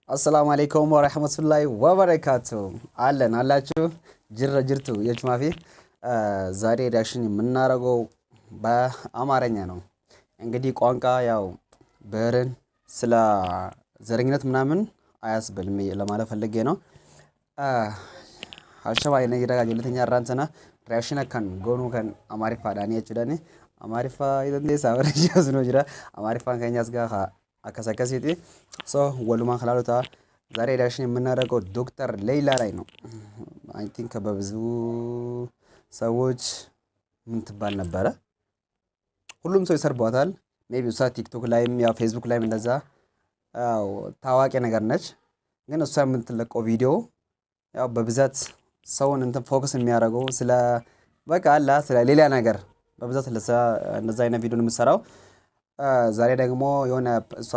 السلام عليكم ورحمة الله وبركاته. أهلا አላችሁ ጅርቱ የችማፊ ዛሬ ሪአክሽን የምናደርገው በአማርኛ ነው። እንግዲህ ቋንቋ ያው ብሔርን ስለ ዘረኝነት ምናምን አያስብልም ለማለት ፈልጌ ነው። አሸባይ ነው ይረጋጅ ሁለተኛ ራንተና ሪአክሽን ካን ጎኑ ካን አማሪፋ ዳኒ እችዳኒ አማሪፋ ይደንዴ ሳበረጃስ ነው ጅራ አማሪፋን ከኛስ ጋር አከሰከሲቲ ሶ ወሉማ خلاሉታ ዛሬ ሪአክሽን የምናደርገው ዶክተር ሌይላ ላይ ነው። አይ ቲንክ በብዙ ሰዎች ምን ትባል ነበር ሁሉም ሰው ይሰርባታል። ሜቢ እሷ ቲክቶክ ላይም ያው ፌስቡክ ላይም እንደዛ ያው ታዋቂ ነገር ነች። ግን እሷ የምትለቀው ቪዲዮ ያው በብዛት ሰውን እንትን ፎከስ የሚያደርገው ስለ በቃ አላ ስለ ሌላ ነገር በብዛት ለዛ እንደዛ አይነት ቪዲዮ ነው የምትሰራው። ዛሬ ደግሞ የሆነ እሷ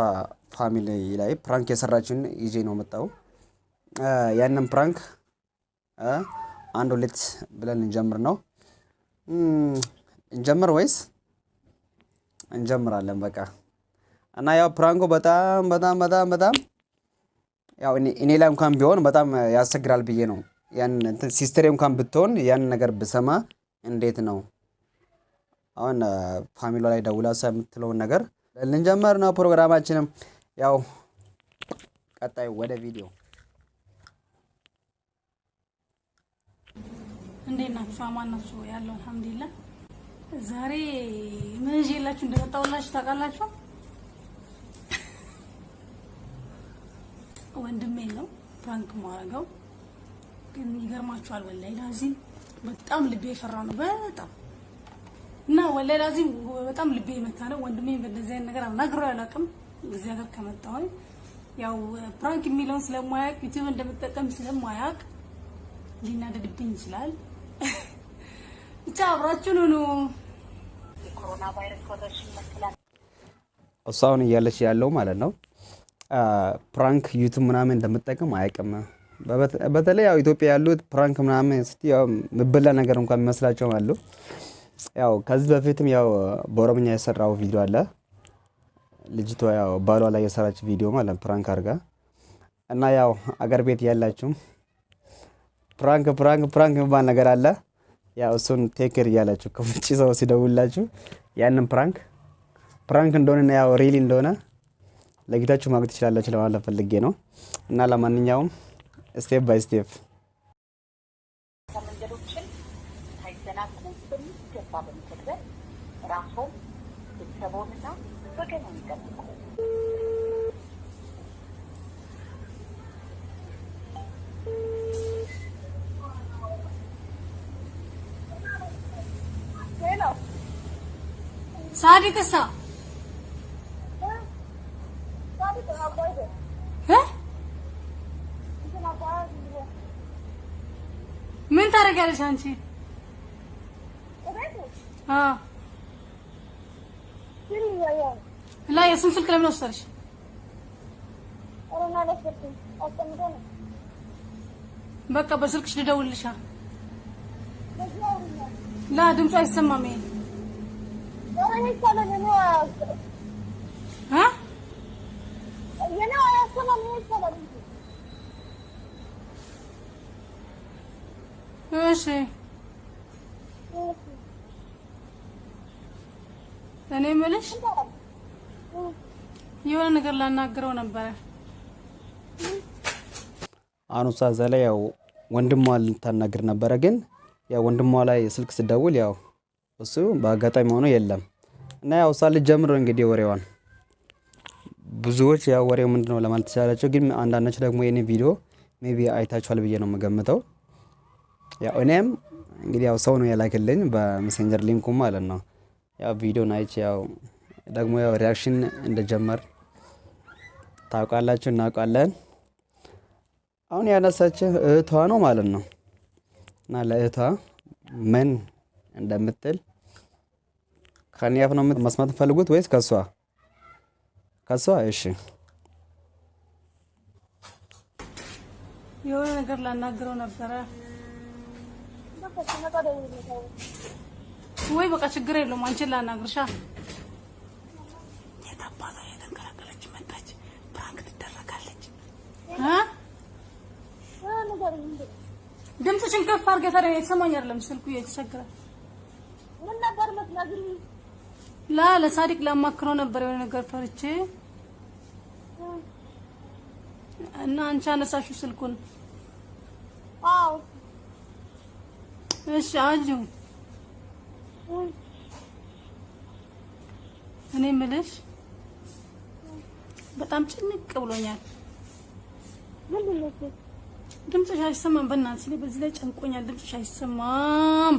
ፋሚሊ ላይ ፕራንክ የሰራችን ይዤ ነው መጣው። ያንን ፕራንክ አንድ ሁለት ብለን እንጀምር ነው እንጀምር ወይስ እንጀምራለን? በቃ እና ያው ፕራንኩ በጣም ያው እኔ ላይ እንኳን ቢሆን በጣም ያስቸግራል ብዬ ነው። ያን እንትን ሲስተር እንኳን ብትሆን ያን ነገር ብሰማ እንዴት ነው አሁን ፋሚሊ ላይ ደውላሳ የምትለው ነገር ልንጀምር ነው ፕሮግራማችንም። ያው ቀጣይ ወደ ቪዲዮ እንዴት ናችሁ? አማን ናችሁ? ያለው አልሐምዱሊላህ። ዛሬ ምን ይዤላችሁ እንደመጣሁላችሁ ታውቃላችሁ? ወንድሜ ነው ፕራንክ ማረጋው። ግን ይገርማችኋል ወላሂ ላዚም በጣም ልቤ ፈራ ነው በጣም እና ወላሂ ላዚም በጣም ልቤ መታ ነው። ወንድሜ በእንደዚህ አይነት ነገር አናግረው አላውቅም። እዚህ ሀገር ከመጣሁ ያው ፕራንክ የሚለውን ስለማያውቅ ዩቲዩብ እንደምጠቀም ስለማያውቅ ሊናደድብኝ ይችላል። ብቻ አብራችሁን ሁኑ። የኮሮና ቫይረስ ወረርሽኝ መከላከል እሷውን እያለች ያለው ማለት ነው ፕራንክ ዩቲዩብ ምናምን እንደምጠቀም አያውቅም። በተለይ ያው ኢትዮጵያ ያሉት ፕራንክ ምናምን ያው ምብላ ነገር እንኳን የሚመስላቸው አሉ። ያው ከዚህ በፊትም ያው በኦሮምኛ የሰራው ቪዲዮ አለ። ልጅቷ ያው ባሏ ላይ የሰራች ቪዲዮ ማለት ፕራንክ አርጋ እና ያው አገር ቤት ያላችሁ ፕራንክ የሚባል ነገር አለ። ያው እሱን ቴክር እያላችሁ ከውጪ ሰው ሲደውላችሁ ያንን ፕራንክ እንደሆነ ያው ሪሊ እንደሆነ ለጌታችሁ ማግኘት ትችላላችሁ ለማለት ፈልጌ ነው። እና ለማንኛውም ስቴፕ ባይ ስቴፕ መንገዶችን ሳይዘናጉ በሚገባ በመተግበር ራስዎን ቤተሰቦንና ወገኑን ይጠብቁ። ሳዲቅሳ ምን ታደርጊያለሽ አንቺ? لا የሱን ስልክ ለምን ወሰድሽ? በቃ በስልክሽ ልደውልልሻ። لا ድምፁ አይሰማም። ها እሺ እኔ የምልሽ የሆነ ነገር ላናግረው ነበር። አሁን እዛ ላይ ያው ወንድሟ ልታናግር ነበር። ግን ያው ወንድሟ ላይ ስልክ ስደውል ያው እሱ በአጋጣሚ ሆኖ የለም እና ያው እሷ ልጀምር እንግዲህ ወሬዋን ብዙዎች ያው ወሬው ምንድነው ለማለት ተቻላችሁ። ግን አንዳንዶች ደግሞ የኔ ቪዲዮ ሜቢ አይታችኋል ብዬ ነው የምገምተው። ያው እኔም እንግዲህ ያው ሰው ነው ያላከልኝ በሜሴንጀር ሊንኩ ማለት ነው። ያው ቪዲዮ ናይቼ ያው ደግሞ ያው ሪአክሽን እንደጀመር ታውቃላችሁ እናውቃለን። አሁን ያነሳችው እህቷ ነው ማለት ነው። እና ለእህቷ ምን እንደምትል ከኒያፍ ነው መስማት ፈልጉት ወይስ ከሷ? እሺ የሆነ ነገር ላናግረው ነበር። ወይ በቃ ችግር የለውም አንቺን ላናግርሻ። የታባታ የተንከራከረች መጣች ፕራንክ ትደረጋለች። ድምፅሽን ከፍ አድርገሽ ታዲያ የተሰማኝ አይደለም ስልኩ እየተቸገረ ምን ነበር የምትነግሪኝ? ለሳዲቅ ላማክረው ነበር የሆነ ነገር ፈርቼ እና አንቺ አነሳሽው ስልኩን። አዎ እሺ አጁ እኔ የምልሽ በጣም ጭንቅ ብሎኛል። ምንድን ነው? ድምፅሽ አይሰማም። በእናትሽ በዚህ ላይ ጨንቆኛል። ድምፅሽ አይሰማም።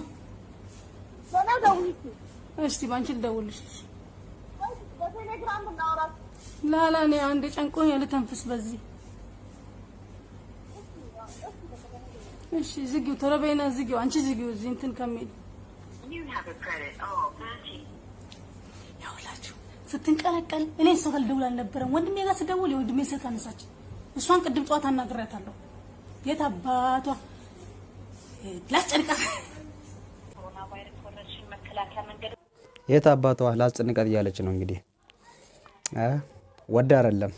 እስቲ ባንቺ ልደውልሽ። በቴሌግራም እናወራለን። ላላ እኔ አንዴ ጨንቆኛል። ልተንፍስ በዚህ። እሺ ዝጊው፣ ቶሎ በይና ዝጊው። አንቺ ዝጊው እዚህ እንትን ከሚል ያውላችሁ ስትንቀለቀል እኔ ሰው ጋር ልደውል አልነበረም። ወንድሜ ጋር ስደውል የወንድሜ ስልክ አነሳች። እሷን ቅድም ጠዋት አናግሬያታለሁ። የት አባቷ ላስጨንቃት ኮሮና ቫይረስ ወረርሽኝ መከላከያ መንገድ የት አባቷ ላስጨንቃት እያለች ነው እንግዲህ ወደ አይደለም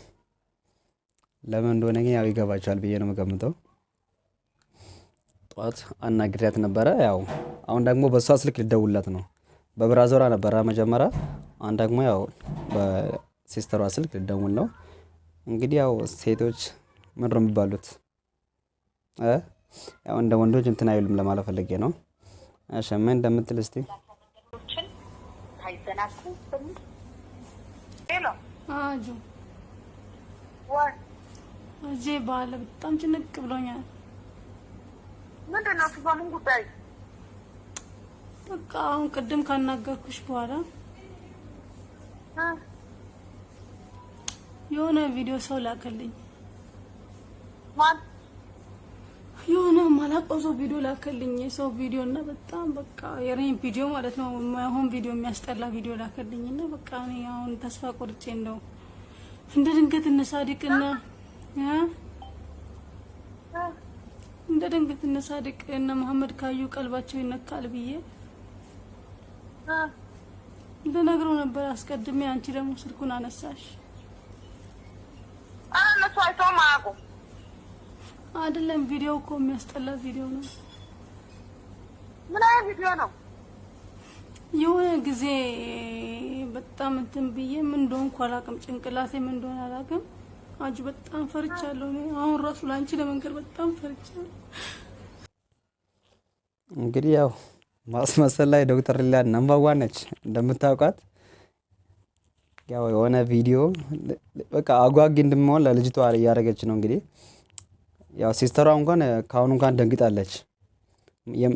ለምን እንደሆነ ግን ያው ይገባቻል ብዬ ነው የምገምተው። ጠዋት አናግሬያት ነበረ። ያው አሁን ደግሞ በሷ ስልክ ልደውልላት ነው። በብራዘሯ ነበረ መጀመሪያ፣ አሁን ደግሞ ያው በሲስተሯ ስልክ ልደውል ነው። እንግዲህ ያው ሴቶች ምንድን ነው የሚባሉት ያው እንደ ወንዶች እንትን አይሉም ለማለት ፈልጌ ነው። እሺ ምን እንደምትል እስቲ መንገዶችን ታይዘናኩ በምን ሄሎ አጁ ወይ አጄ ባለ በጣም ጭንቅ ብሎኛል። ምንድን ነው በምን ጉዳይ? በቃ አሁን ቅድም ካናገርኩሽ በኋላ የሆነ ቪዲዮ ሰው ላከልኝ። ማን? የሆነ ማላውቀው ሰው ቪዲዮ ላከልኝ። የሰው ቪዲዮ እና በጣም በቃ የኔን ቪዲዮ ማለት ነው የማይሆን ቪዲዮ የሚያስጠላ ቪዲዮ ላከልኝ እና በቃ እኔ አሁን ተስፋ ቆርጬ እንደው እንደ ድንገት እነ ሳዲቅና እንደ ድንገት እነ ሳዲቅ እና መሐመድ ካዩ ቀልባቸው ይነካል ብዬ ልነግረው ነበር አስቀድሜ። አንቺ ደግሞ ስልኩን አነሳሽ። እነሱ አይተውም አያውቁም። አይደለም ቪዲዮ እኮ የሚያስጠላ ቪዲዮ ነው። ምን አይነት ቪዲዮ ነው? የሆነ ጊዜ በጣም እንትን ብዬ ምን እንደሆንኩ አላውቅም፣ ጭንቅላቴ ምን እንደሆነ አላውቅም። አጁ በጣም ፈርቻለሁ። አሁን ራሱ ላንቺ ለመንገር በጣም ፈርቻለሁ። እንግዲህ ያው ማስመሰል ላይ ዶክተር ሊያን ነምበር 1 ነች እንደምታውቃት። ያው የሆነ ቪዲዮ በቃ አጓጊ እንደምሆን ለልጅቷ እያደረገች ነው እንግዲህ። ያው ሲስተሯ እንኳን ካሁን እንኳን ደንግጣለች።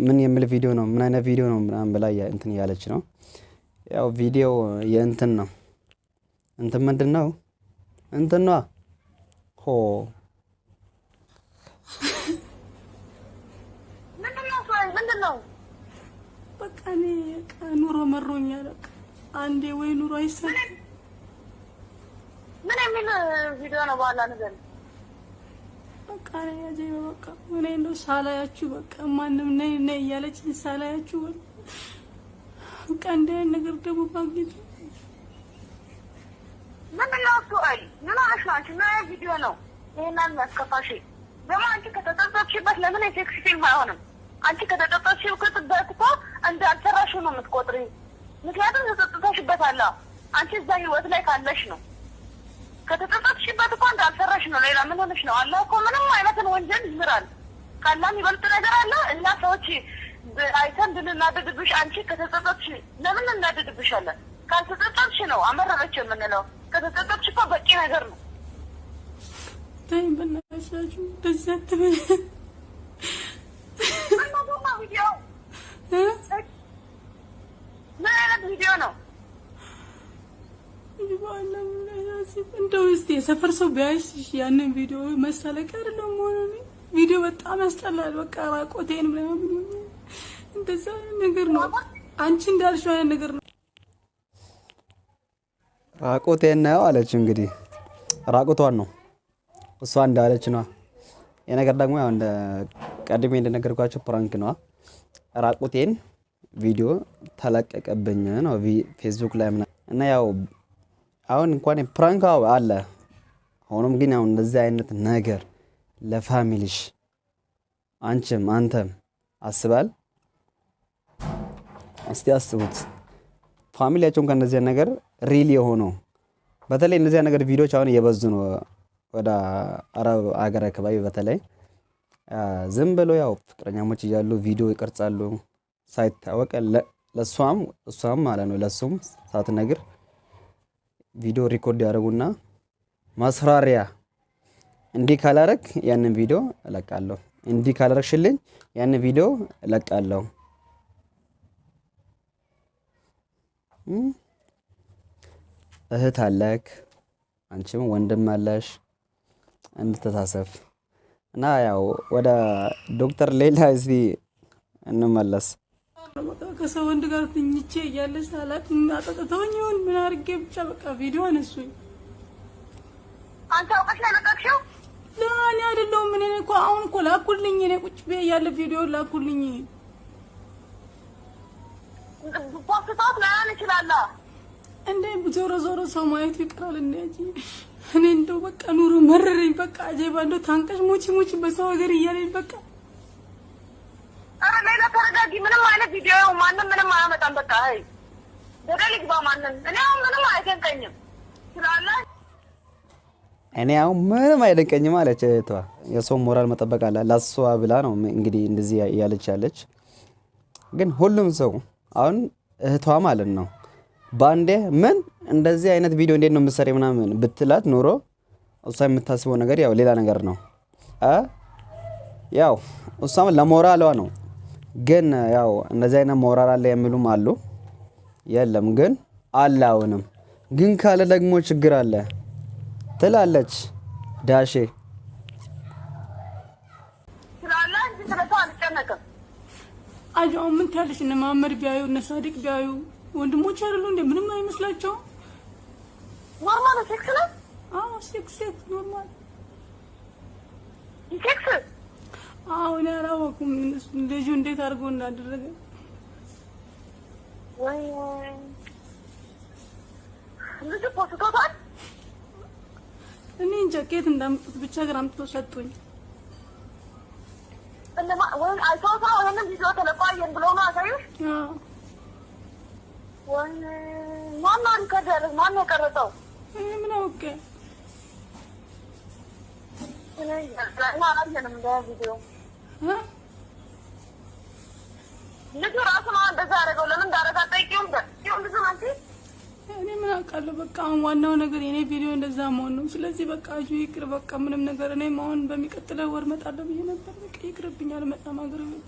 ምን የሚል ቪዲዮ ነው ምን አይነት ቪዲዮ ነው ምናምን ብላ እንትን እያለች ነው። ያው ቪዲዮ የእንትን ነው እንትን ምንድነው እንትን ነው ሆ ምንድነው? በቃ እኔ ኑሮ መሮኛል። በቃ አንዴ ወይ ኑሮ አይሰማም። ምን የሚል ቪዲዮ ነው? በኋላ ነገር በቃ እኔ ያጄ በቃ እኔ እንደው ሳላያችሁ በቃ ማንም ነይ ነይ እያለች ሳላያችሁ በቃ እንደ ነገር ደግሞ ባግኝ ምንድነው እሱ? አይ ምን አሽናንቺ ምን ቪዲዮ ነው ይሄንን ማስከፋሽ? ደግሞ አንቺ ከተጠጣችበት ለምን የሴክስ ፊልም አይሆንም? አንቺ ከተጠጣችበት እኮ እንዳልሰራሽው ነው የምትቆጥሪ። ምክንያቱም ተጠጣችበት አለ አንቺ እዛ ህይወት ላይ ካለሽ ነው። ከተጠጣችበት እኮ እንዳልሰራሽ ነው። ሌላ ምን ሆነሽ ነው? አላህ እኮ ምንም አይነትን ወንጀል ይምራል። ካላህ የሚበልጥ ነገር አለ? እና ሰዎች አይተን እንድናደድብሽ አንቺ ከተጠጣች ለምን እናደድብሻለን? ካልተጠጣች ነው አመረረች የምንለው። ከተጠጣች እኮ በቂ ነገር ነው። ታይ በእናትሽ እንደዚህ አትበይ። ቪዲዮ ምን አይነት ቪዲዮ ነው? እንደው እስቲ የሰፈር ሰው ቢያይሽ ያንን ቪዲዮ መሳለቅ አይደለም ሆኖ ቪዲዮ በጣም ያስጠላል። በቃ ራቆቴን ምናምን እንደዛ ነገር ነው። አንቺ እንዳልሽው አይነት ነገር ነው። ራቆቴን ነው አለች እንግዲህ ራቆቷን ነው እሷ እንዳለች ነው። የነገር ደግሞ ያው እንደ ቀድሜ እንደነገርኳችሁ ፕራንክ ነው። ራቆቴን ቪዲዮ ተለቀቀብኝ ነው ፌስቡክ ላይ እና ያው አሁን እንኳን ፕራንክ አለ። ሆኖም ግን ያው እንደዚህ አይነት ነገር ለፋሚሊሽ አንቺም አንተም አስባል። እስቲ አስቡት ፋሚሊያቸውን ከእንደዚህ ነገር ሪል የሆነው በተለይ እንደዚህ ነገር ቪዲዮዎች አሁን እየበዙ ነው ወደ አረብ አገር አካባቢ በተለይ ዝም ብሎ ያው ፍቅረኛሞች እያሉ ቪዲዮ ይቀርጻሉ ሳይታወቅ ለሷም እሷም ማለት ነው ለሱም ሳትነግር ቪዲዮ ሪኮርድ ያደርጉና ማስፈራሪያ እንዲህ ካላረክ ያንን ቪዲዮ እለቃለሁ እንዲህ ካላረክሽልኝ ያንን ቪዲዮ እለቃለሁ። እህት አለክ አንቺም ወንድም አለሽ እንተሳሰፍ እና ያው ወደ ዶክተር ሌላ እስቲ እንመለስ። ከሰው ወንድ ጋር ትኝቼ እያለች ሳላት አጠጥተውኝ ይሁን ምን አድርጌ ብቻ በቃ ቪዲዮ አነሱኝ። አንተ አውቀሽ ነው የለቀቅሽው? ለእኔ አይደለሁም እኔ እኮ አሁን እኮ ላኩልኝ እኔ ቁጭ ብዬ ያለ ቪዲዮ ላኩልኝ። ፖስታት ላያን ይችላል እንዴ ዞሮ ዞሮ ሰው ማየቱ ይቀራል እንዴ? እኔ እንደው በቃ ኑሮ መረረኝ በቃ አጀባ እንደው ታንቀሽ ሙቺ በሰው ሀገር እያለኝ በቃ አረ ሌላ ተረጋጊ። ምንም አይነት ቪዲዮ ማንንም ምንም አያመጣም። በቃ አይ ደረል ይግባ ማንንም እኔ አሁን ምንም አይደንቀኝም ስላለ እኔ አሁን ምንም አይደንቀኝም አለች እህቷ። የሰው ሞራል መጠበቅ አለ ለሷ ብላ ነው እንግዲህ እንደዚህ ያለች። ግን ሁሉም ሰው አሁን እህቷ ማለት ነው ባንዴ ምን እንደዚህ አይነት ቪዲዮ እንዴት ነው የምትሰሪ ምናምን ብትላት ኖሮ እሷ የምታስበው ነገር ያው ሌላ ነገር ነው። ያው እሷም ለሞራሏ ነው። ግን ያው እንደዚህ አይነት ሞራል አለ የሚሉም አሉ። የለም ግን አለ አሁንም ግን ካለ ደግሞ ችግር አለ ትላለች ዳሼ ስላለ እንጂ ስለታው አልጨነቅም። አጆ ምን ታለሽ እነ መሐመድ ቢያዩ እነ ሳዲቅ ቢያዩ ወንድሞች አይደሉ እንዴ? ምንም አይመስላቸው። ኖርማል ሴክስ ነው። አዎ ሴክስ ኖርማል ሴክስ። አዎ እኔ አላወኩም ልጁ እንዴት አድርጎ እንዳደረገ። ወይ ልጁ ፖስቶታል። እኔ ጃኬት እንዳምጡት ብቻ ግራ አምጥቶ ሰጡኝ። እንደማ ወይ አይቶታ ወይንም ቪዲዮ ተለቋየን ብሎ ነው አሳዩሽ? አዎ ወይ ማን ከደረ ማን የቀረጸው? እኔ ምን አውቄ እኔ አላየንም ቪዲዮ። ልጁ ራሱ ነው እንደዛ ያደረገው። ለምን እንዳደረገ አጠይቂውም ይሁን ልጁ አንቺ እኔ ምን አውቃለሁ። በቃ አሁን ዋናው ነገር የኔ ቪዲዮ እንደዛ መሆን ነው። ስለዚህ በቃ አጁ ይቅር በቃ ምንም ነገር እኔ አሁን በሚቀጥለው ወር መጣለሁ ብዬ ነበር። በቃ ይቅርብኝ አልመጣም ሀገር ቤት።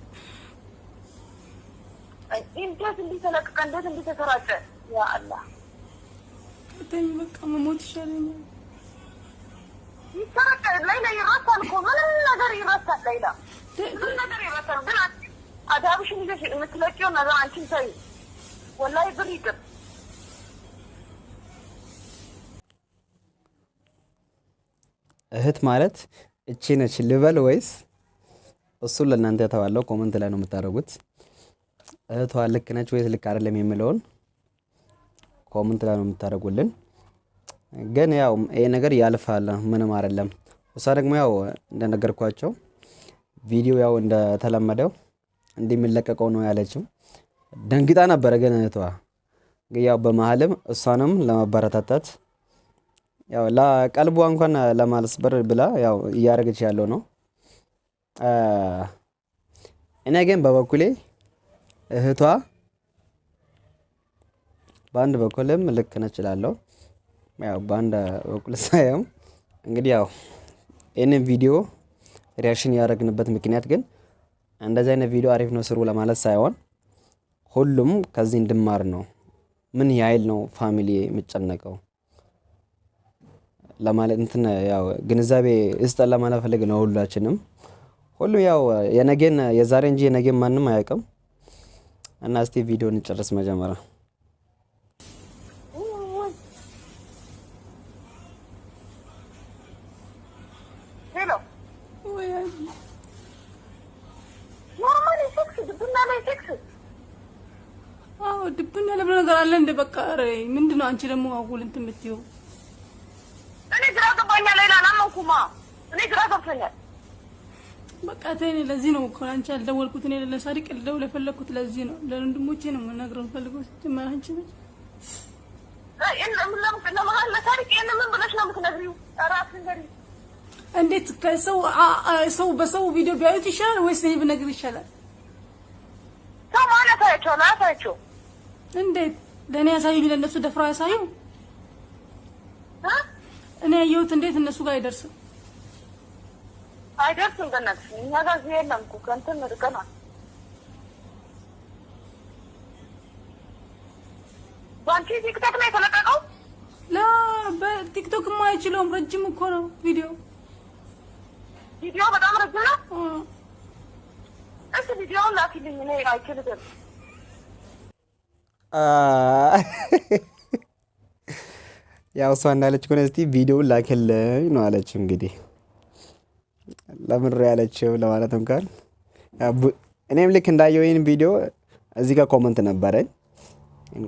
እንዴት እንዲተለቀቀ እንዴት እንዲተሰራጨ ያ አላህ ከተኝ በቃ መሞት ይሻለኛል። ይሰራጨ ሌላ ይረሳል እኮ ምንም ነገር ይረሳል። ሌላ ምንም ነገር ይረሳል። ግን አዳብሽን ይዘሽ የምትለቂው ነገር አንቺን ተይ ወላሂ ብር ይቅር። እህት ማለት እቺ ነች ልበል ወይስ እሱ ለእናንተ ተባለው? ኮሜንት ላይ ነው የምታደርጉት። እህቷ ልክ ነች ወይስ ልክ አይደለም የሚለውን ኮሜንት ላይ ነው የምታደርጉልን። ግን ያው ይሄ ነገር ያልፋል ምንም አይደለም። እሷ ደግሞ ያው እንደነገርኳቸው ቪዲዮ ያው እንደተለመደው እንደሚለቀቀው ነው ያለችው። ደንግጣ ነበር ግን እህቷ ግን ያው በመሀልም እሷንም ለማበረታታት ያው ለቀልቧ እንኳን ለማልስበር ብላ ያው እያደረገች ያለው ነው። እኔ ግን በበኩሌ እህቷ በአንድ በኩልም ልክ ነች እላለሁ። ያው በአንድ በኩል ሳይም እንግዲህ ያው ይሄንን ቪዲዮ ሪአክሽን ያደረግንበት ምክንያት ግን እንደዚህ አይነት ቪዲዮ አሪፍ ነው ስሩ ለማለት ሳይሆን ሁሉም ከዚህ እንድማር ነው። ምን ያህል ነው ፋሚሊ የሚጨነቀው ለማለት እንትን ያው ግንዛቤ እስጠላ ለማለት ፈልግ ነው። ሁሉም ያው የነገን የዛሬ እንጂ የነገን ማንም አያውቅም። እና እስቲ ቪዲዮን እንጨርስ መጀመሪያ። ሄሎ ወይ ኖርማል ሴክስ ድብና ላይ ሴክስ አዎ ድብና ለምን ነገር አለ እንደ በቃ ኧረ ምንድነው አንቺ ደግሞ አጉል እንትን የምትይው? እኔ ግራ ገባኛል። ሌላ ናመንኩማ እኔ ግራ ገብቶኛል። በቃ ተኔ ለዚህ ነው እኮ አንቺ አልደወልኩት እኔ ለሳዲቅ ልደውል የፈለኩት ለዚህ ነው ለወንድሞቼ ነው የምነግረው ፈልገው ስትማር አንቺ ነሽ እንዴት ሰው በሰው ቪዲዮ ቢያዩት ይሻላል ወይስ እኔ ብነግር ይሻላል? ሰው ማለት አይቻልም። እንዴት ለእኔ ያሳዩኝ ለእነሱ ደፍረው ያሳዩ? እኔ ያየሁት እንዴት እነሱ ጋር አይደርስም? አይደርስም። በእናትሽ እኛ ጋር እዚህ የለም እኮ ከእንትን ርቀናል። ባንቺ ቲክቶክ ላይ ተለቀቀው? በቲክቶክ አይችለውም። ረጅም እኮ ነው ቪዲዮ በጣም ረጅም ነው። እሺ ቪዲዮውን ላኪልኝ እኔ አይችልም። ያው እሷ እንዳለች ከሆነ እስቲ ቪዲዮውን ላክልኝ ነው አለች። እንግዲህ ለምን ያለችው ለማለት እንኳን እኔም ልክ እንዳየው ይሄን ቪዲዮ እዚህ ጋር ኮሜንት ነበረኝ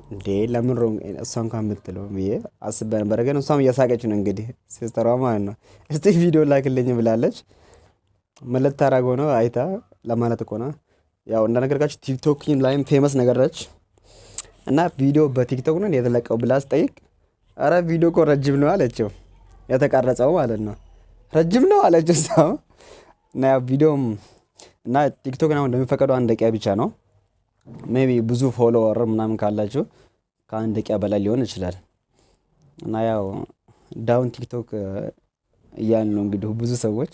እንዴ ለምን እሷ እንኳን የምትለው ብዬ አስቤ ነበር። ግን እሷም እየሳቀች ነው እንግዲህ ሲስተሯ ማለት ነው። እስቲ ቪዲዮ ላክልኝ ብላለች። ምን ልታረገው ነው አይታ ለማለት እኮ ነው። ያው እንደነገርኳችሁ ቲክቶክ ላይም ፌመስ ነገር ነች እና ቪዲዮ በቲክቶክ ነው የተለቀው ብላ ስጠይቅ አረ ቪዲዮ እኮ ረጅም ነው አለችው። የተቀረጸው ማለት ነው ረጅም ነው አለችው እሷ። እና ያው ቪዲዮም እና ቲክቶክ ነው እንደሚፈቀደው 1 ደቂቃ ብቻ ነው። ሜቢ ብዙ ፎሎወር ምናምን ካላችሁ ከ1 ደቂቃ በላይ ሊሆን ይችላል። እና ያው ዳውን ቲክቶክ እያልን ነው እንግዲህ ብዙ ሰዎች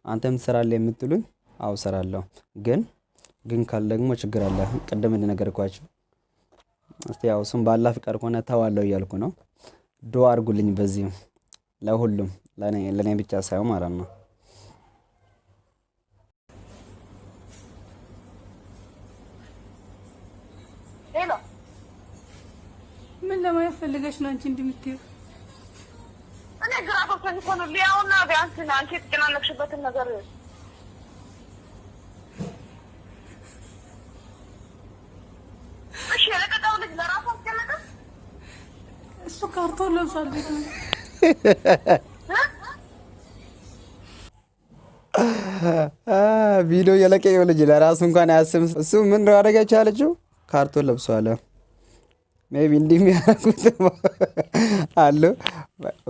አንተም ትሰራለህ የምትሉኝ አው ሰራለሁ ግን ካለ ደግሞ ችግር አለ። ቀደም እንደነገርኳችሁ እስቲ ያው እሱም ባላ ፍቃድ ከሆነ ተዋለው እያልኩ ነው። ዱአ አድርጉልኝ በዚህ ለሁሉም ለኔ ብቻ ሳይሆን ማለት ነው። ሄሎ ምን ለማለት ፈልገሽ ነው አንቺ እንደምትይው? እኔ ግራ ገብቶኝ እኮ ነው ሊያውና ቢያንስ አንቺ ትጨናነቅሽበትን ነገር እሺ ለቀጣው ልጅ ለራሱ አስቀመጠ። እሱ ካርቶን ለብሷል ቤቱ ቪዲዮ የለቀቀው ልጅ ለራሱ እንኳን አያስብም። እሱ ምን ነው ያደረገች አለችው ካርቶን ለብሷል። ሜቢ እንዲህ የሚያደርጉት አሉ።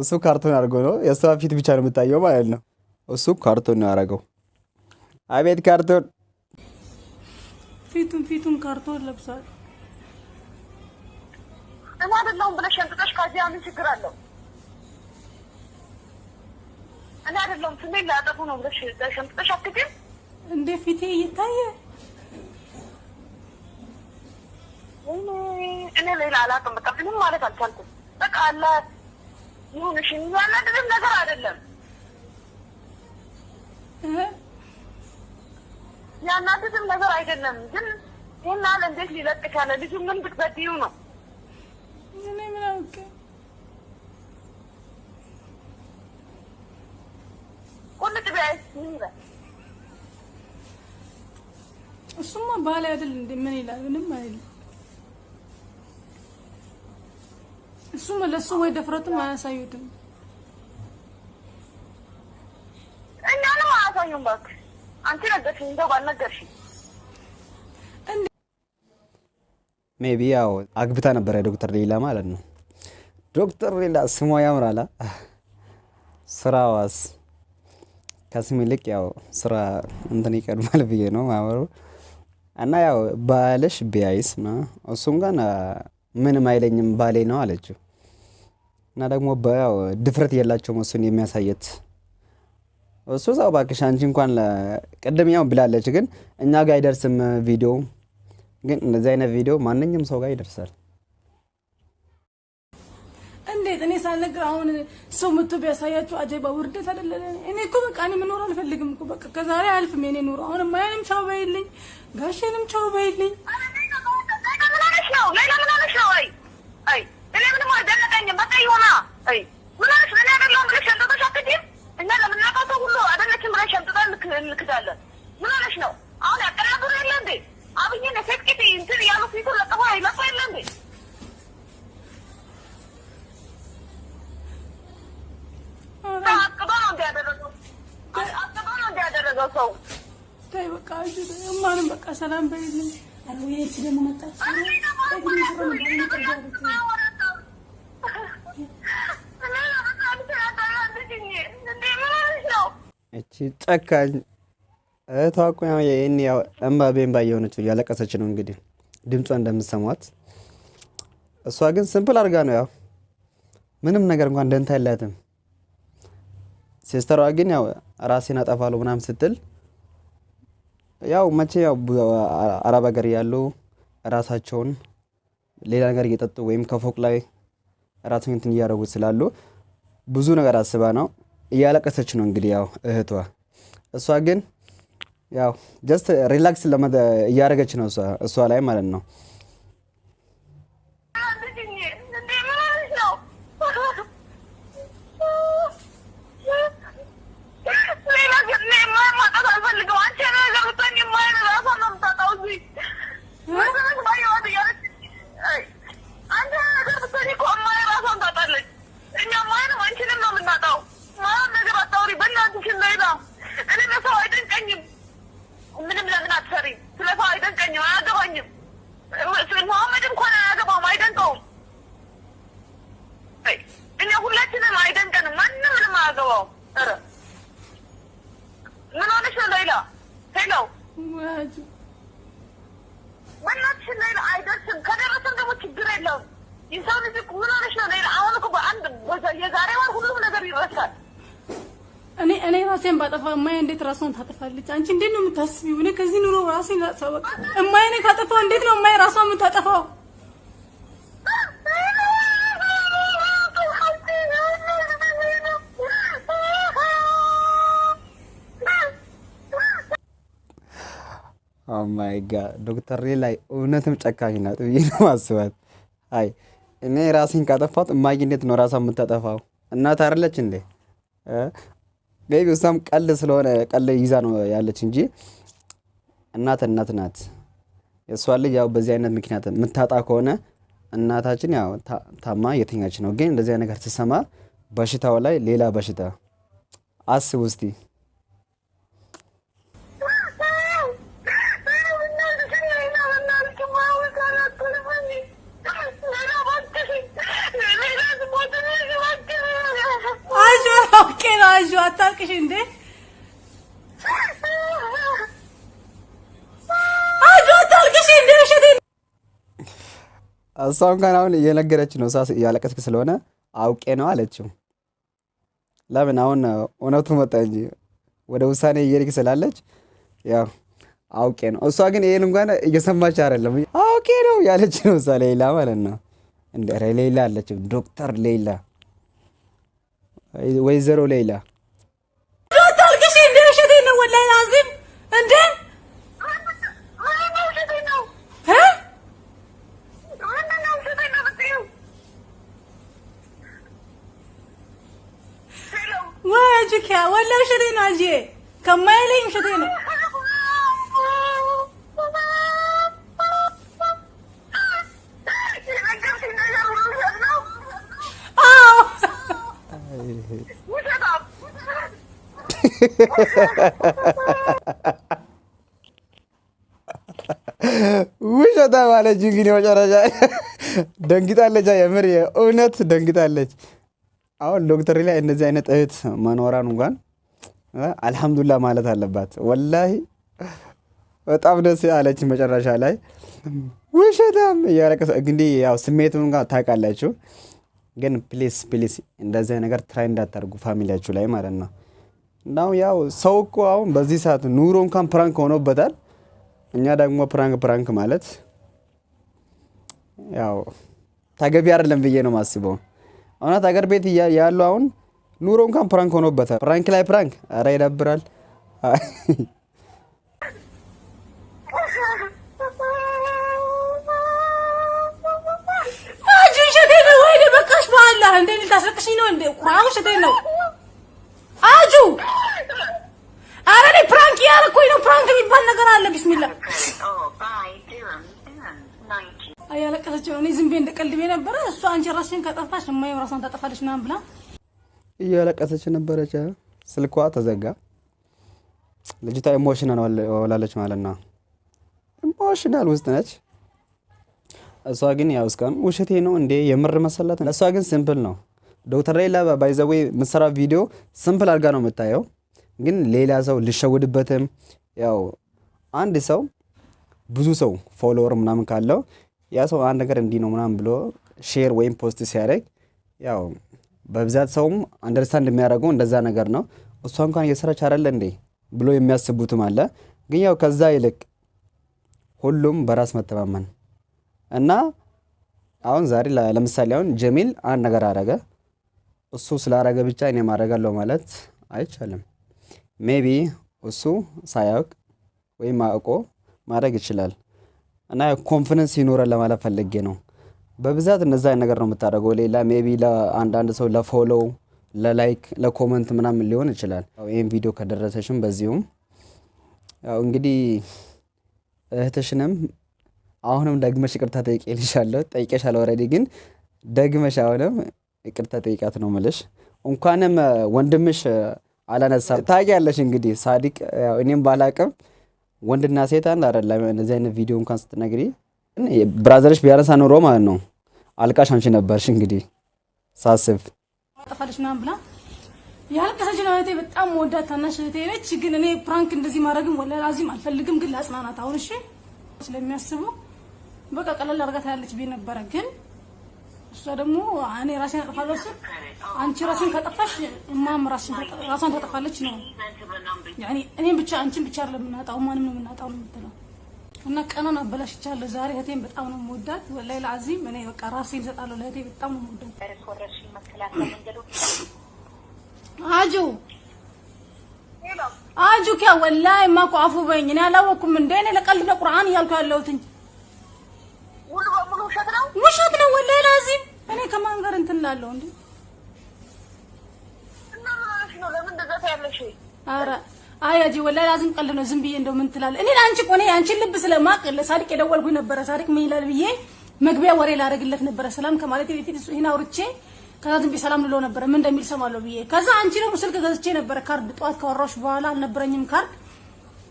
እሱ ካርቶን አድርጎ ነው የእሷ ፊት ብቻ ነው የምታየው ማለት ነው። እሱ ካርቶን ነው ያደረገው። አቤት ካርቶን ፊቱን ካርቶን ለብሷል። እኔ አይደለሁም ብለሽ ሸንጥጠሽ ካዚያ ምን ችግር አለው? እኔ አይደለሁም ስሜን ላጠፉ ነው ብለሽ ሸንጥጠሽ አትግም እንደ ፊቴ ይታየ እኔ ሌላ አላውቅም። በቃ ምንም ማለት አልቻልኩም። በቃ አለ ይሁንሽ የሚያናድድም ነገር አይደለም። ያናድድም ነገር አይደለም። ግን ይሄን እንዴት ሊለቅ ቻለ? ልጁ ምን ብትበድዩ ነው? እኔ ምን አውቄ ቁልጭ ቢያይስ ምን ይላል? እሱማ ባለ አይደል እንዴ? ምን ይላል? ምንም አይደል። እሱማ ለሱ ወይ ደፍረቱም አያሳዩትም። እኛንም አያሳዩም። እባክህ አንቺ ነገርሽኝ እንደው ባልነገርሽኝ። ሜቢ ያው አግብታ ነበረ ዶክተር ሌላ ማለት ነው። ዶክተር ሌላ ስሟ ያምራላ። ስራዋስ ከስም ይልቅ ያው ስራ እንትን ይቀድማል ብዬ ነው ማወሩ። እና ያው ባለሽ ቢያይስ ነው እሱም ጋር ምንም አይለኝም ባሌ ነው አለችው። እና ደግሞ ያው ድፍረት የላቸውም እሱን የሚያሳየት እሱ ሰው ባክሽ አንቺ እንኳን ቀደም ያው ብላለች። ግን እኛ ጋር አይደርስም ቪዲዮ። ግን እንደዚህ አይነት ቪዲዮ ማንኛውም ሰው ጋር ይደርሳል። እንዴት እኔ ሳልነግር አሁን ሰው መጥቶ ቢያሳያችሁ አጀባ ውርደት አይደለ? እኔ እኮ በቃ እኔ መኖር አልፈልግም እኮ በቃ ከዛሬ አልፍም የኔ ኑሮ። አሁን ማየንም ቻው በይልኝ፣ ጋሼንም ቻው በይልኝ። የሚያደርገው ሰው። ተይ በቃ እማንም በቃ ሰላም በይልኝ። አረ ወይ እቺ ደግሞ መጣች። እቺ ጨካኝ እህቷ እኮ ይሄን ያው እምባቤን ባየሆነች ያለቀሰች ነው እንግዲህ ድምጿ እንደምትሰማት። እሷ ግን ሲምፕል አድርጋ ነው ያው ምንም ነገር እንኳን ደንታ የላትም። ሲስተሯ ግን ያው ራሴን አጠፋለሁ ምናምን ስትል ያው መቼ ያው አረብ ሀገር ያሉ ራሳቸውን ሌላ ነገር እየጠጡ ወይም ከፎቅ ላይ ራሳቸውን እንትን እያደረጉ ስላሉ ብዙ ነገር አስባ ነው እያለቀሰች ነው እንግዲህ ያው እህቷ። እሷ ግን ያው ጀስት ሪላክስ እያደረገች ነው እሷ ላይ ማለት ነው። እኔ ራሴን ባጠፋ እማዬ እንዴት ራሷን ታጠፋለች? አንቺ እንዴት ነው የምታስቢው? እኔ ከዚህ ኑሮ ራሴን ላጥፋ። እማዬ እኔ ካጠፋው እንዴት ነው እማዬ ራሷን የምታጠፋው? ኦ ማይ ጋድ ዶክተር ላይ እውነትም ጨካኝ ናት ብዬ ነው ማስባት። አይ እኔ ራሴን ካጠፋት እማዬ እንዴት ነው ራሷን የምታጠፋው? እናት አይደለች እንዴ? ቤቢ እሷም ቀልድ ስለሆነ ቀልድ ይዛ ነው ያለች እንጂ እናት ናት። የእሷ ልጅ ያው በዚህ አይነት ምክንያት የምታጣ ከሆነ እናታችን ያው ታማ የተኛች ነው። ግን እንደዚህ ነገር ስትሰማ በሽታው ላይ ሌላ በሽታ አስብ ውስቲ አጆ አታልቅሽ እንዴ አጆ አታልቅሽ እንዴ እሺ እሷም ካን አሁን እየነገረች ነው ሳስ ያለቀስክ ስለሆነ አውቄ ነው አለችው። ለምን አሁን እውነቱ መጣ እንጂ ወደ ውሳኔ እየሄድክ ስላለች ያው አውቄ ነው። እሷ ግን ይሄን እንኳን እየሰማች አይደለም። አውቄ ነው ያለች ነው እሷ ሌላ ማለት ነው። እንደ ሌላ አለች ዶክተር ሌላ ወይዘሮ ሌላ ታልቅሽ እንደ እሸቴ ነው ወላሂ ላዚም እንደ ወላጅካ ወላሂ እሸቴ ነው አጄ ከማይለኝ እሸቴ ነው። ውሸታ ማለች እንግዲህ መጨረሻ ደንግጣለች። የምር የእውነት ደንግጣለች። አሁን ዶክተር ላይ እንደዚህ አይነት እህት መኖራን እንኳን አልሐምዱሊላህ ማለት አለባት። ወላሂ በጣም ደስ አለች መጨረሻ ላይ። ውሸታም እያለቀሰ እንግዲህ ያው ስሜቱን ጋር ታውቃላችሁ። ግን ፕሊስ እንደዚህ ነገር ትራይ እንዳታርጉ ፋሚሊያችሁ ላይ ማለት ነው። እናው ያው ሰው እኮ አሁን በዚህ ሰዓት ኑሮ እንኳን ፕራንክ ሆኖበታል። እኛ ደግሞ ፕራንክ ማለት ያው ተገቢ አይደለም ብዬ ነው ማስበው። እውነት አገር ቤት ያሉ አሁን ኑሮ እንኳን ፕራንክ ሆኖበታል። ፕራንክ ላይ ፕራንክ ኧረ ይደብራል። አጁ ሸቴ ነው ወይ በቃሽ በአላህ እንዴ ልታስለቅሽኝ ነው እንዴ? ቁርአን ሸቴ ነው አጁ አረ ፕራንክ ያረኩኝ ነው። ፕራንክ የሚባል ነገር አለ። ቢስሚላህ አያለቀሰች ነው። እኔ ዝም ብዬ እንደቀልቤ ነበረ። እሷ አንቺ ራስሽን ከጠፋሽ እማዬ ራሷን ታጠፋለች ምናምን ብላ እያለቀሰች ነበረች። ስልኳ ተዘጋ። ልጅቷ ኢሞሽናል ወላለች ማለት ነው። ኢሞሽናል ውስጥ ነች። እሷ ግን ያው እስካሁን ውሸቴ ነው እንዴ የምር መሰላት። እሷ ግን ሲምፕል ነው። ዶክተር ሌላ ባይዘዌ ምሰራ ቪዲዮ ሲምፕል አድርጋ ነው የምታየው። ግን ሌላ ሰው ልሸውድበትም ያው አንድ ሰው ብዙ ሰው ፎሎወር ምናምን ካለው ያ ሰው አንድ ነገር እንዲህ ነው ምናምን ብሎ ሼር ወይም ፖስት ሲያደርግ ያው በብዛት ሰውም አንደርስታንድ የሚያደርገው እንደዛ ነገር ነው። እሷ እንኳን እየሰራች አይደለ እንዴ ብሎ የሚያስቡትም አለ። ግን ያው ከዛ ይልቅ ሁሉም በራስ መተማመን እና አሁን ዛሬ ለምሳሌ አሁን ጀሚል አንድ ነገር አደረገ። እሱ ስላደረገ ብቻ እኔ ማድረጋለሁ ማለት አይቻልም። ሜቢ እሱ ሳያውቅ ወይም አውቆ ማድረግ ይችላል። እና ኮንፊደንስ ይኖረን ለማለት ፈልጌ ነው። በብዛት እንደዛ አይነት ነገር ነው የምታደርገው። ሌላ ሜቢ ለአንዳንድ ሰው ለፎሎው፣ ለላይክ፣ ለኮመንት ምናምን ሊሆን ይችላል። ይህን ቪዲዮ ከደረሰሽም በዚሁም ያው እንግዲህ እህትሽንም አሁንም ደግመሽ ይቅርታ ጠይቄልሻለሁ። ጠይቄሻለሁ ኦልሬዲ፣ ግን ደግመሽ አሁንም ይቅርታ ጠይቃት ነው የምልሽ። እንኳንም ወንድምሽ አላነሳም። ታውቂያለሽ እንግዲህ ሳዲቅ ያው እኔም ባላቅም ወንድና ሴት አንድ አይደለም። እንደዚህ አይነት ቪዲዮ እንኳን ስትነግሪ ብራዘርሽ ቢያነሳ ኖሮ ማለት ነው አልቃሽ አንቺ ነበርሽ። እንግዲህ ሳስብ አጠፋለሽ ምናምን ብላ ያልቀሰች ነው እህቴ። በጣም ወዳት ታናሽ እህቴ ነች። ግን እኔ ፕራንክ እንደዚህ ማድረግም ወላሂ ላዚም አልፈልግም። ግን ላጽናናት አሁን እሺ ስለሚያስቡ በቃ ቀለል አድርጋት ያለች ቤት ነበረ። ግን እሷ ደግሞ እኔ ራሴን አጠፋለሁ ስል አንቺ ራስን ከጠፋሽ እማም ራሷን ታጠፋለች ነው ያኒ እኔም ብቻ አንቺን ብቻ አይደለም የምናጣው ማንም ነው የምናጣው ነው የምትለው። እና ቀናን አበላሽቻለሁ ዛሬ። እህቴን በጣም ነው የምወዳት ወላሂ ላዚም። እኔ በቃ ራሴን እሰጣለሁ ለእህቴ። በጣም ነው የምወዳት። አጁ ኪያ ወላሂ ማኩ አፉ በይኝ። እኔ አላወኩም እንደ እኔ ለቀልድ ለቁርአን እያልኩ ያለሁት ሙሉ በሙሉ ውሸት ነው፣ ውሸት ነው ወላሂ ላዚም። እኔ ከማን ጋር እንትን እላለሁ እንዴ? እና ማለት ነው ለምን እንደዛ ታያለሽ? ኧረ አያጂ ወላሂ ላዚም ቀልድ ነው። ዝም ብዬ እንደው ምን ትላለህ? እኔ ላንቺ ቆኔ ያንቺን ልብ ስለማቅ ለሳዲቅ የደወልኩኝ ነበረ። ሳዲቅ ምን ይላል ብዬ መግቢያ ወሬ ላደርግለት ነበረ። ሰላም ከማለት በፊት እሱ ይሄን አውርቼ ከዛ ዝም ብዬ ሰላም ልለው ነበረ ምን እንደሚል ሰማለሁ ብዬ። ከዛ አንቺ ደግሞ ስልክ ገዝቼ ነበረ ካርድ ጧት ካወራሽ በኋላ አልነበረኝም ካርድ።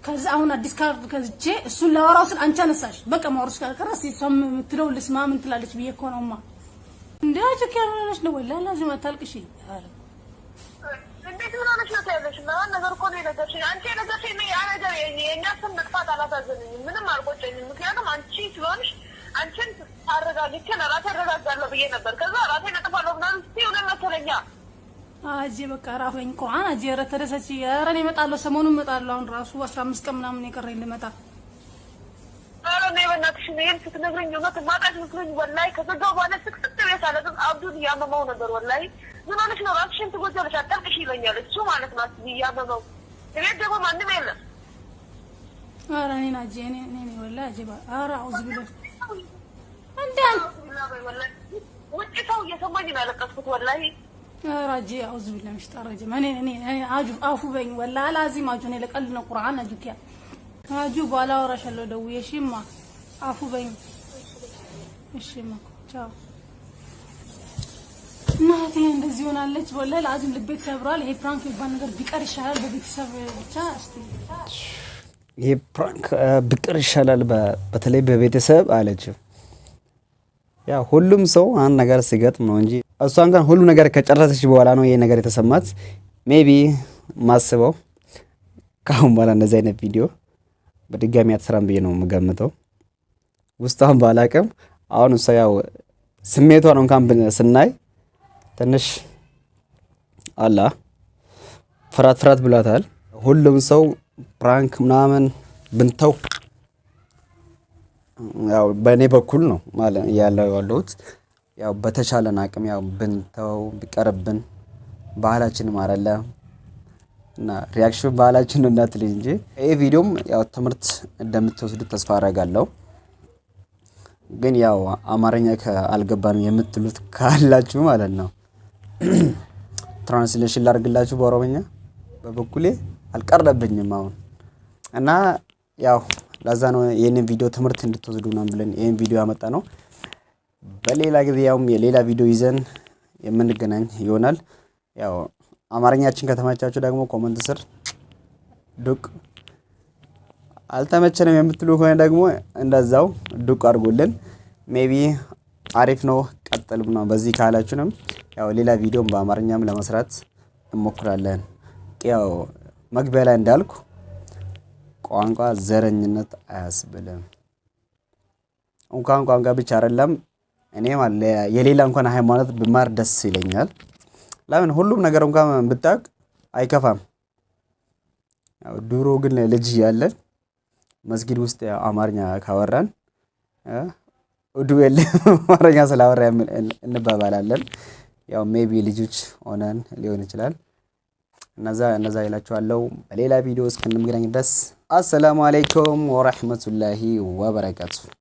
ከዛ አሁን አዲስ ካርድ ገዝቼ እሱን ላወራው ስል አንቺ አነሳሽ። በቃ ማውራሽ ካልቀረስ እሷም የምትለው ልስማ ምን ትላለች ብዬ እኮ ነውማ። እንዴ አጭክ ያለሽ ነው ወላሂ ላዚም አታልቅሽ። ኧረ እንዴት ሆነሽ ነው ታያለሽ? ማን ነገር እኮ ነው የነገርሽኝ። አንቺ የነገርሽኝ ያ ነገር የኛ ስም መጥፋት አላሳዘነኝም፣ ምንም አልቆጨኝም። ምክንያቱም አንቺ ስለሆንሽ አንቺን አረጋግጬ ለራሴ አረጋጋለሁ ብዬ ነበር። ከዛ ራሴ ነጥፋለሁ ምናምን ስትይ እውነት መሰለኛ። አጂ በቃ ራፈኝ ቁርአን አጂ ረተደሰች። ኧረ እኔ እመጣለሁ፣ ሰሞኑን እመጣለሁ። አሁን ራሱ 15 ቀን ምናምን የቀረኝ ልመጣ። ኧረ እኔ በእናትሽ ይሄን ስትነግረኝ እውነት ማጣት መስሎኝ ወላሂ ከዘጋው በኋላ ስቅስቅ ብዬ ሳለቅስ አብዱን እያመመው ነበር ወላሂ። ምን ሆነሽ ነው ራስሽን ትጎጃለሽ አታልቅሽ ይለኛል እሱ ማለት ነው እያመመው። እቤት ደግሞ ማንም የለም። ኧረ እኔን አጂ እኔ ወላሂ አጂ ኧረ አውዝ ቢልህ እንዴ ውጭ ሰው እየሰማኝ ነው ያለቀስኩት ወላሂ። ኧረ አጂ አውዝ ቢልህ ምሽጣረጅ እኔ አጁ አፉ በይኝ ወላሂ ላዚም አጁ እኔ ለቀልድ ነው ቁርአን አጁ ኪያ አጁ ባላ ወራሻለሁ ደውዬ እሺማ አፉ በይኝ እሺማ ቻው። እናቴ እንደዚህ ሆናለች ወላሂ ላዚም ልቤ ተሰብሯል። ይሄ ፕራንክ የሚባል ነገር ቢቀር ይሻላል። በቤተሰብ ብቻ እስቲ ይሄ ፕራንክ ቢቀር ይሻላል በተለይ በቤተሰብ አለች። ያ ሁሉም ሰው አንድ ነገር ሲገጥም ነው እንጂ እሷ እንኳን ሁሉ ነገር ከጨረሰች በኋላ ነው ይሄ ነገር የተሰማት። ሜቢ ማስበው ካሁን በኋላ እንደዚህ አይነት ቪዲዮ በድጋሚ አትሰራም ብዬ ነው የምገምተው። ውስጧን ባላቅም አሁን እሷ ያው ስሜቷን እንኳን ስናይ ትንሽ አላ ፍራት ብሏታል። ሁሉም ሰው ፕራንክ ምናምን ብንተው ያው በእኔ በኩል ነው ማለት ያለሁት። ያው በተቻለን አቅም ያው ብንተው ቢቀርብን ባህላችንም አይደለ እና ሪአክሽን ባህላችን ነው እንዳትልኝ እንጂ ይሄ ቪዲዮም ያው ትምህርት እንደምትወስዱት ተስፋ አደርጋለሁ። ግን ያው አማርኛ ካልገባንም የምትሉት ካላችሁ ማለት ነው ትራንስሌሽን ላድርግላችሁ በኦሮምኛ። በበኩሌ አልቀረብኝም አሁን እና ያው ለዛ ነው ይሄንን ቪዲዮ ትምህርት እንድትወስዱ ነው ብለን ይሄን ቪዲዮ ያመጣ ነው። በሌላ ጊዜ ያውም የሌላ ቪዲዮ ይዘን የምንገናኝ ይሆናል። ያው አማርኛችን ከተመቻችሁ ደግሞ ኮሜንት ስር ዱቅ አልተመቸንም የምትሉ ከሆነ ደግሞ እንደዛው ዱቅ አድርጉልን። ሜቢ አሪፍ ነው ቀጥሉና በዚህ ካላችሁንም ያው ሌላ ቪዲዮም በአማርኛም ለመስራት እንሞክራለን። ያው መግቢያ ላይ እንዳልኩ ቋንቋ ዘረኝነት አያስብልም። እንኳን ቋንቋ ብቻ አይደለም እኔ ማለት የሌላ እንኳን ሃይማኖት ብማር ደስ ይለኛል። ለምን ሁሉም ነገር እንኳን ብታውቅ አይከፋም። ያው ድሮ ግን ልጅ ያለን መስጊድ ውስጥ አማርኛ ካወራን ኡዱዌል አማርኛ ስላወራ እንባባላለን። ያው ሜቢ ልጆች ሆነን ሊሆን ይችላል። እነዛ ይላችኋለሁ። በሌላ ቪዲዮ እስክንገናኝ ድረስ አሰላሙ አለይኩም ወራህመቱላሂ ወበረካቱ።